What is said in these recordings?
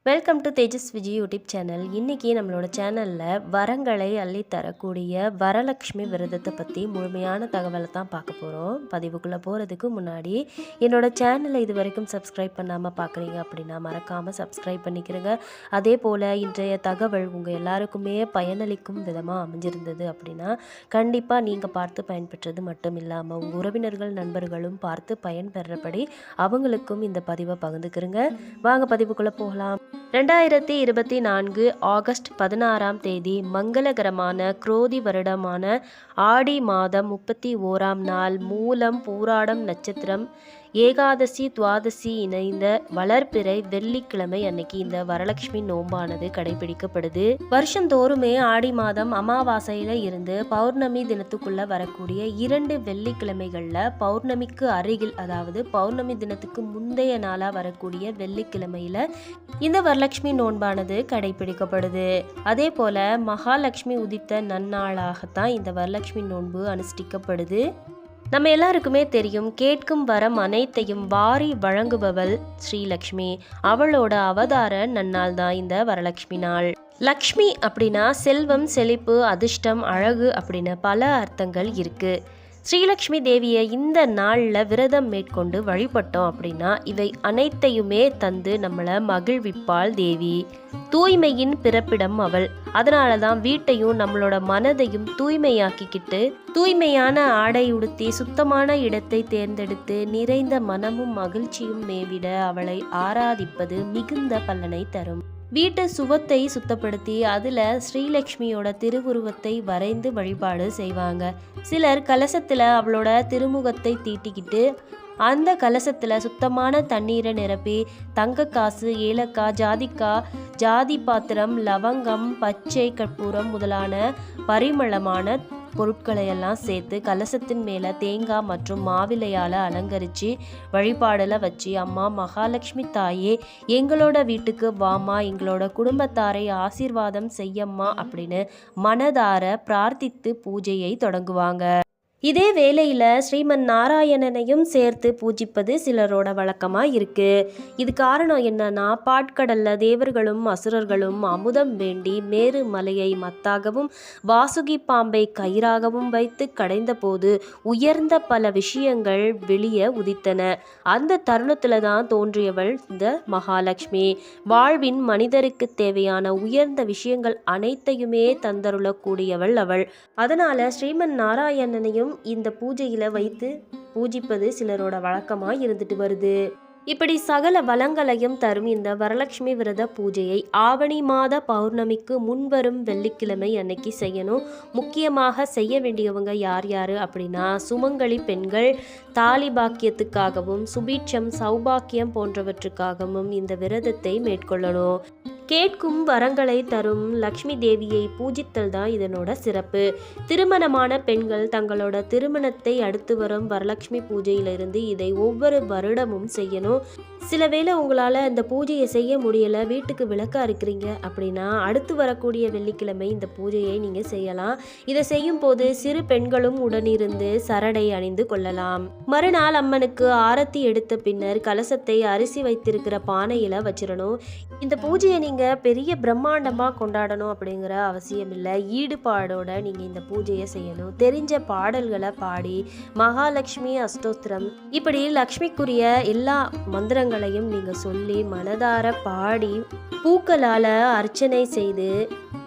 Welcome to Tejas Vijay YouTube channel. இன்றைக்கி நம்மளோட சேனலில் வரங்களை அள்ளி தரக்கூடிய வரலட்சுமி விரதத்தை பற்றி முழுமையான தகவலை தான் பார்க்க போகிறோம். பதிவுக்குள்ளே போகிறதுக்கு முன்னாடி என்னோடய சேனலை இது வரைக்கும் சப்ஸ்கிரைப் பண்ணாமல் பார்க்குறீங்க அப்படின்னா மறக்காமல் சப்ஸ்கிரைப் பண்ணிக்கிறேங்க. அதே போல் இன்றைய தகவல் உங்கள் எல்லாருக்குமே பயனளிக்கும் விதமாக அமைஞ்சிருந்தது அப்படின்னா கண்டிப்பாக நீங்கள் பார்த்து பயன்பெற்றது மட்டும் இல்லாமல் உங்கள் உறவினர்கள் நண்பர்களும் பார்த்து பயன்பெறபடி அவங்களுக்கும் இந்த பதிவை பகிர்ந்துக்கிறங்க. வாங்க பதிவுக்குள்ளே போகலாம். 2024 ஆகஸ்ட் 16ஆம் தேதி மங்களகரமான குரோதி வருடமான ஆடி மாதம் 31ஆம் நாள் மூலம் பூராடம் நட்சத்திரம் ஏகாதசி துவாதசி இணைந்த வளர்பிறை வெள்ளிக்கிழமை அன்னைக்கு இந்த வரலட்சுமி நோம்பானது கடைபிடிக்கப்படுது. வருஷந்தோறுமே ஆடி மாதம் அமாவாசையில இருந்து பௌர்ணமி தினத்துக்குள்ள வரக்கூடிய 2 வெள்ளிக்கிழமைகள்ல பௌர்ணமிக்கு அருகில், அதாவது பௌர்ணமி தினத்துக்கு முந்தைய நாளா வரக்கூடிய வெள்ளிக்கிழமையில இந்த வரலட்சுமி நோன்பானது கடைபிடிக்கப்படுது. அதே போல மகாலட்சுமி உதித்த நன்னாளாகத்தான் இந்த வரலட்சுமி நோன்பு அனுஷ்டிக்கப்படுது. நம்ம எல்லாருக்குமே தெரியும், கேட்கும் வரம் அனைத்தையும் வாரி வழங்குபவள் ஸ்ரீலக்ஷ்மி. அவளோட அவதார நன்னாள் தான் இந்த வரலட்சுமி நாள். லக்ஷ்மி அப்படின்னா செல்வம், செழிப்பு, அதிர்ஷ்டம், அழகு அப்படின்னு பல அர்த்தங்கள் இருக்கு. ஸ்ரீலக்ஷ்மி தேவியை இந்த நாளில் விரதம் மேற்கொண்டு வழிபட்டோம் அப்படின்னா இவை அனைத்தையுமே தந்து நம்மளை மகிழ்விப்பாள் தேவி. தூய்மையின் பிறப்பிடம் அவள். அதனால தான் வீட்டையும் நம்மளோட மனதையும் தூய்மையாக்கிக்கிட்டு தூய்மையான ஆடை உடுத்தி சுத்தமான இடத்தை தேர்ந்தெடுத்து நிறைந்த மனமும் மகிழ்ச்சியும் மேவிட அவளை ஆராதிப்பது மிகுந்த பலனை தரும். வீட்டு சுவத்தை சுத்தப்படுத்தி அதில் ஸ்ரீலக்ஷ்மியோட திருவுருவத்தை வரைந்து வழிபாடு செய்வாங்க. சிலர் கலசத்தில் அவளோட திருமுகத்தை தீட்டிக்கிட்டு அந்த கலசத்தில் சுத்தமான தண்ணீரை நிரப்பி தங்க காசு, ஏலக்காய், ஜாதிக்காய், ஜாதி பாத்திரம், லவங்கம், பச்சை கற்பூரம் முதலான பரிமளமான பொருட்களை எல்லாம் சேர்த்து கலசத்தின் மேலே தேங்காய் மற்றும் மாவிலையால் அலங்கரித்து வழிபாடில் வச்சு, அம்மா மகாலட்சுமி தாயே எங்களோட வீட்டுக்கு வாமா, எங்களோட குடும்பத்தாரை ஆசீர்வாதம் செய்யம்மா அப்படின்னு மனதார பிரார்த்தித்து பூஜையை தொடங்குவாங்க. இதே வேளையில் ஸ்ரீமன் நாராயணனையும் சேர்த்து பூஜிப்பது சிலரோட வழக்கமாக இருக்குது. இது காரணம் என்னன்னா, பாட்கடல்ல தேவர்களும் அசுரர்களும் அமுதம் வேண்டி மேரு மலையை மத்தாகவும் வாசுகி பாம்பை கயிறாகவும் வைத்து கடைந்த போது உயர்ந்த பல விஷயங்கள் வெளியே உதித்தன. அந்த தருணத்தில் தான் தோன்றியவள் இந்த மகாலட்சுமி. வாழ்வின் மனிதருக்கு தேவையான உயர்ந்த விஷயங்கள் அனைத்தையுமே தந்தருளக்கூடியவள் அவள். அதனால ஸ்ரீமன் நாராயணனையும் இந்த பூஜையில வைத்து பூஜிப்பது சிலரோட வழக்கமா இருந்துட்டு வருது. இப்படி சகல வளங்களையும் தரும் இந்த வரலட்சுமி விரத பூஜையை ஆவணி மாத பௌர்ணமிக்கு முன்வரும் வெள்ளிக்கிழமை அன்னைக்கு செய்யணும். முக்கியமாக செய்ய வேண்டியவங்க யார் யார் அப்படின்னா, சுமங்கலி பெண்கள் தாலி பாக்கியத்துக்காகவும் சுபீட்சம், சௌபாக்கியம் போன்றவற்றுக்காகவும் இந்த விரதத்தை மேற்கொள்ளணும். கேட்கும் வரங்களை தரும் லக்ஷ்மி தேவியை பூஜித்தல் தான் இதனோட சிறப்பு. திருமணமான பெண்கள் தங்களோட திருமணத்தை அடுத்து வரும் வரலட்சுமி பூஜையிலிருந்து இதை ஒவ்வொரு வருடமும் செய்யணும். சில வேளை உங்களால் இந்த பூஜையை செய்ய முடியலை, வீட்டுக்கு விளக்கா இருக்கிறீங்க அப்படின்னா அடுத்து வரக்கூடிய வெள்ளிக்கிழமை இந்த பூஜையை நீங்கள் செய்யலாம். இதை செய்யும் போது சிறு பெண்களும் உடனிருந்து சரடை அணிந்து கொள்ளலாம். மறுநாள் அம்மனுக்கு ஆரத்தி எடுத்த பின்னர் கலசத்தை அரிசி வைத்திருக்கிற பானையில் வச்சிடணும். இந்த பூஜையை நீங்கள் பெரிய பிரம்மாண்டமாக கொண்டாடணும் அப்படிங்கிற அவசியம் இல்லை. ஈடுபாடோட நீங்கள் இந்த பூஜையை செய்யணும். தெரிஞ்ச பாடல்களை பாடி மகாலட்சுமி அஷ்டோத்திரம் இப்படி லக்ஷ்மிக்குரிய எல்லா மந்திரங்களையும் நீங்கள் சொல்லி மனதார பாடி பூக்களால் அர்ச்சனை செய்து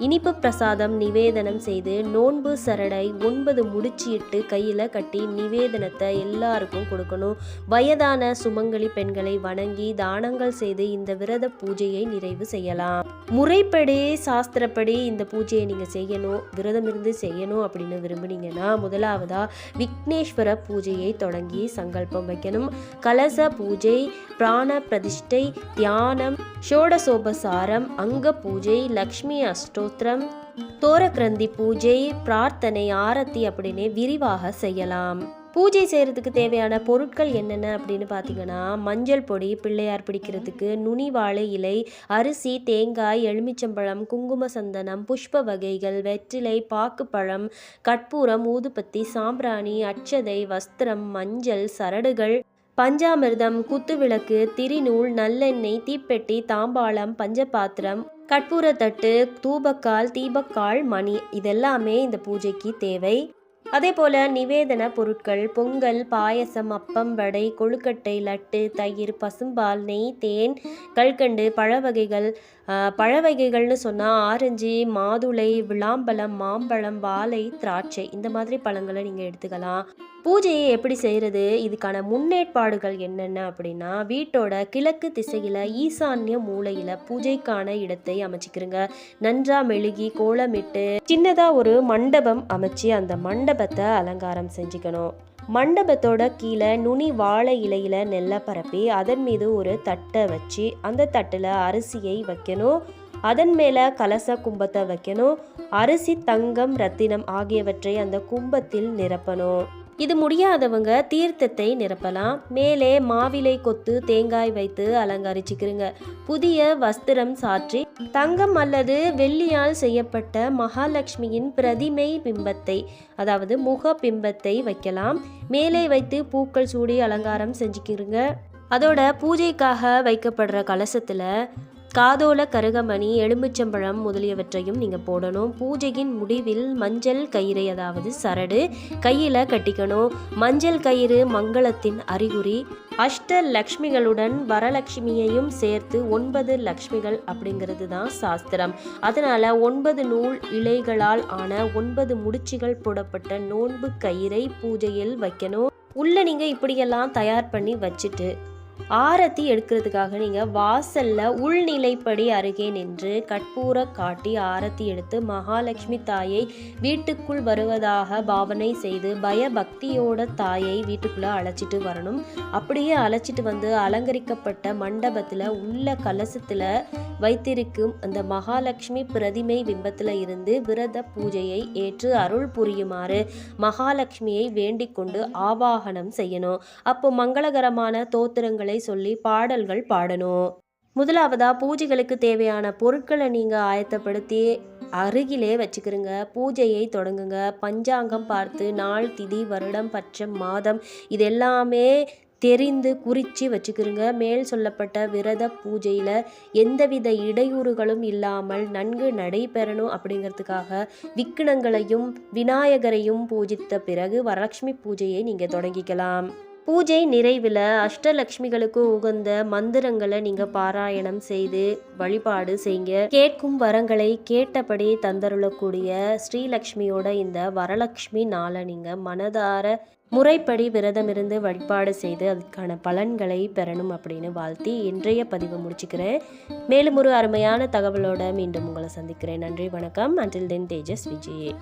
இனிப்பு பிரசாதம் நிவேதனம் செய்து நோன்பு சரடை 9 முடிச்சிட்டு கையில் கட்டி நிவேதனத்தை எல்லாருக்கும் கொடுக்கணும். வயதான சுமங்கலி பெண்களை வணங்கி தானங்கள் செய்து இந்த விரத பூஜையை நிறைவு செய்யலாம். முறைப்படி சாஸ்திரப்படி இந்த பூஜையை நீங்கள் செய்யணும், விரதம் இருந்து செய்யணும் அப்படின்னு விரும்புனீங்கன்னா முதலாவதா விக்னேஸ்வர பூஜையை தொடங்கி சங்கல்பம் வைக்கணும். கலச பூஜை, பிராண பிரதிஷ்டை, தியானம், ஷோடசோபசாரம், அங்க பூஜை, லக்ஷ்மி அஷ்டோத்திரம், தோரக்கிரந்தி பூஜை, பிரார்த்தனை, ஆரத்தி அப்படின்னு விரிவாக செய்யலாம். பூஜை செய்கிறதுக்கு தேவையான பொருட்கள் என்னென்ன அப்படின்னு பார்த்தீங்கன்னா, மஞ்சள் பொடி, பிள்ளையார் பிடிக்கிறதுக்கு நுனி வாழை இலை, அரிசி, தேங்காய், எலுமிச்சம்பழம், குங்கும சந்தனம், புஷ்ப வகைகள், வெற்றிலை, பாக்குப்பழம், கற்பூரம், ஊதுபத்தி, சாம்பிராணி, அட்சதை, வஸ்திரம், மஞ்சள், சரடுகள், பஞ்சாமிர்தம், குத்துவிளக்கு, திரிநூல், நல்லெண்ணெய், தீப்பெட்டி, தாம்பாளம், பஞ்சபாத்திரம், கற்பூரத்தட்டு, தூபக்கால், தீபக்கால், மணி இதெல்லாமே இந்த பூஜைக்கு தேவை. அதே போல் நிவேதன பொருட்கள் பொங்கல், பாயசம், அப்பம், வடை, கொழுக்கட்டை, லட்டு, தயிர், பசும்பால், நெய், தேன், கல்கண்டு, பழவகைகள்னு சொன்னால் ஆரஞ்சு, மாதுளை, விளாம்பழம், மாம்பழம், வாழை, திராட்சை இந்த மாதிரி பழங்களை நீங்கள் எடுத்துக்கலாம். பூஜையை எப்படி செய்கிறது, இதுக்கான முன்னேற்பாடுகள் என்னென்ன அப்படின்னா, வீட்டோட கிழக்கு திசையில் ஈசான்ய மூலையில் பூஜைக்கான இடத்தை அமைச்சிக்கிறங்க. நன்றா மெழுகி கோலமிட்டு சின்னதாக ஒரு மண்டபம் அமைச்சு அந்த மண்டபத்தை அலங்காரம் செஞ்சுக்கணும். மண்டபத்தோட கீழே நுனி வாழை இலையில் நெல்லை பரப்பி அதன் மீது ஒரு தட்டை வச்சு அந்த தட்டில் அரிசியை வைக்கணும். அதன் மேலே கலச கும்பத்தை வைக்கணும். அரிசி, தங்கம், ரத்தினம் ஆகியவற்றை அந்த கும்பத்தில் நிரப்பணும். இது முடியாதவங்க தீர்த்தத்தை நிரப்பலாம். மேலே மாவிலை கொத்து தேங்காய் வைத்து அலங்கரிச்சுக்கிறங்க. புதிய வஸ்திரம் சாற்றி தங்கம் அல்லது வெள்ளியால் செய்யப்பட்ட மகாலட்சுமியின் பிரதிமை பிம்பத்தை, அதாவது முக பிம்பத்தை வைக்கலாம். மேலே வைத்து பூக்கள் சூடி அலங்காரம் செஞ்சுக்கிறங்க. அதோட பூஜைக்காக வைக்கப்படுற கலசத்தில் காதோல கருகமணி, எலுமிச்சம்பழம் முதலியவற்றையும் நீங்கள் போடணும். பூஜையின் முடிவில் மஞ்சள் கயிறை, அதாவது சரடு கையில் கட்டிக்கணும். மஞ்சள் கயிறு மங்களத்தின் அறிகுறி. அஷ்ட லக்ஷ்மிகளுடன் வரலட்சுமியையும் சேர்த்து 9 லக்ஷ்மிகள் அப்படிங்கிறது தான் சாஸ்திரம். அதனால் 9 நூல் இலைகளால் ஆன 9 முடிச்சுகள் போடப்பட்ட நோன்பு கயிறை பூஜையில் வைக்கணும். உள்ள நீங்கள் இப்படியெல்லாம் தயார் பண்ணி வச்சுட்டு ஆரத்தி எடுக்கிறதுக்காக நீங்கள் வாசலில் உள்நிலைப்படி அருகே நின்று கற்பூர காட்டி ஆரத்தி எடுத்து மகாலட்சுமி தாயை வீட்டுக்குள் வருவதாக பாவனை செய்து பயபக்தியோட தாயை வீட்டுக்குள்ளே அழைச்சிட்டு வரணும். அப்படியே அழைச்சிட்டு வந்து அலங்கரிக்கப்பட்ட மண்டபத்தில் உள்ள கலசத்தில் வைத்திருக்கும் அந்த மகாலட்சுமி பிரதிமை பிம்பத்தில் இருந்து விரத பூஜையை ஏற்று அருள் புரியுமாறு மகாலட்சுமியை வேண்டிக் கொண்டு ஆவாகனம் செய்யணும். அப்போ மங்களகரமான தோத்திரங்களை சொல்லி பாடல்கள் பாடணும். முதலாவதா பூஜைகளுக்கு தேவையான பொருட்களை நீங்கள் ஆயத்தப்படுத்தி அருகிலே வச்சுக்கிறங்க. பூஜையை தொடங்குங்க. பஞ்சாங்கம் பார்த்து நாள், திதி, வருடம், பட்சம், மாதம் இதெல்லாமே தெரிந்து குறித்து வச்சுக்கிறங்க. மேல் சொல்லப்பட்ட விரத பூஜையில் எந்தவித இடையூறுகளும் இல்லாமல் நன்கு நடைபெறணும் அப்படிங்கிறதுக்காக விக்னங்களையும் விநாயகரையும் பூஜித்த பிறகு வரலட்சுமி பூஜையை நீங்கள் தொடங்கிக்கலாம். பூஜை நிறைவில் அஷ்டலக்ஷ்மிகளுக்கு உகந்த மந்திரங்களை நீங்கள் பாராயணம் செய்து வழிபாடு செய்யுங்க. கேட்கும் வரங்களை கேட்டபடி தந்தருளக்கூடிய ஸ்ரீலக்ஷ்மியோட இந்த வரலட்சுமி நாளை நீங்கள் மனதார முறைப்படி விரதம் இருந்து வழிபாடு செய்து அதுக்கான பலன்களை பெறணும் அப்படின்னு வாழ்த்தி இன்றைய பதிவை முடிச்சுக்கிறேன். மேலும் ஒரு அருமையான தகவலோட மீண்டும் உங்களை சந்திக்கிறேன். நன்றி, வணக்கம். Until then, தேஜஸ் விஜய்.